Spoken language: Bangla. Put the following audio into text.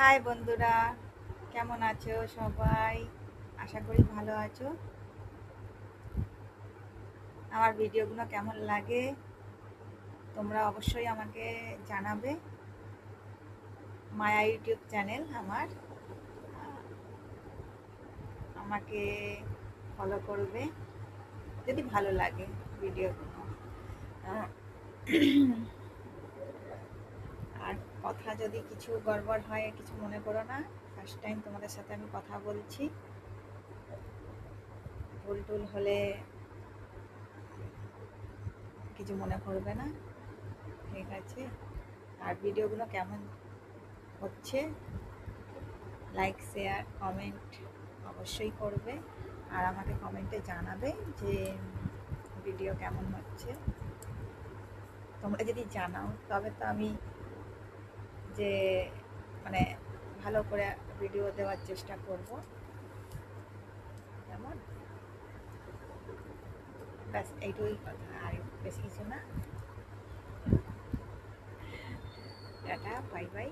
হাই বন্ধুরা, কেমন আছো সবাই? আশা করি ভালো আছো। আমার ভিডিওগুলো কেমন লাগে তোমরা অবশ্যই আমাকে জানাবে। মায়া ইউটিউব চ্যানেল আমার, আমাকে ফলো করবে যদি ভালো লাগে ভিডিওগুলো। আহ, আর কথা যদি কিছু গড়বড় হয় কিছু মনে করো না, ফার্স্ট টাইম তোমাদের সাথে আমি কথা বলছি। ভুল টুল হলে কিছু মনে করবে না, ঠিক আছে? আর ভিডিওগুলো কেমন হচ্ছে লাইক শেয়ার কমেন্ট অবশ্যই করবে। আর আমাকে কমেন্টে জানাবে যে ভিডিও কেমন হচ্ছে। তোমরা যদি জানাও তবে তো আমি যে মানে ভালো করে ভিডিও দেওয়ার চেষ্টা করব। কেমন? ব্যাস এইটুকুই কথা, আর বেশি কিছু না। Tata, bye bye.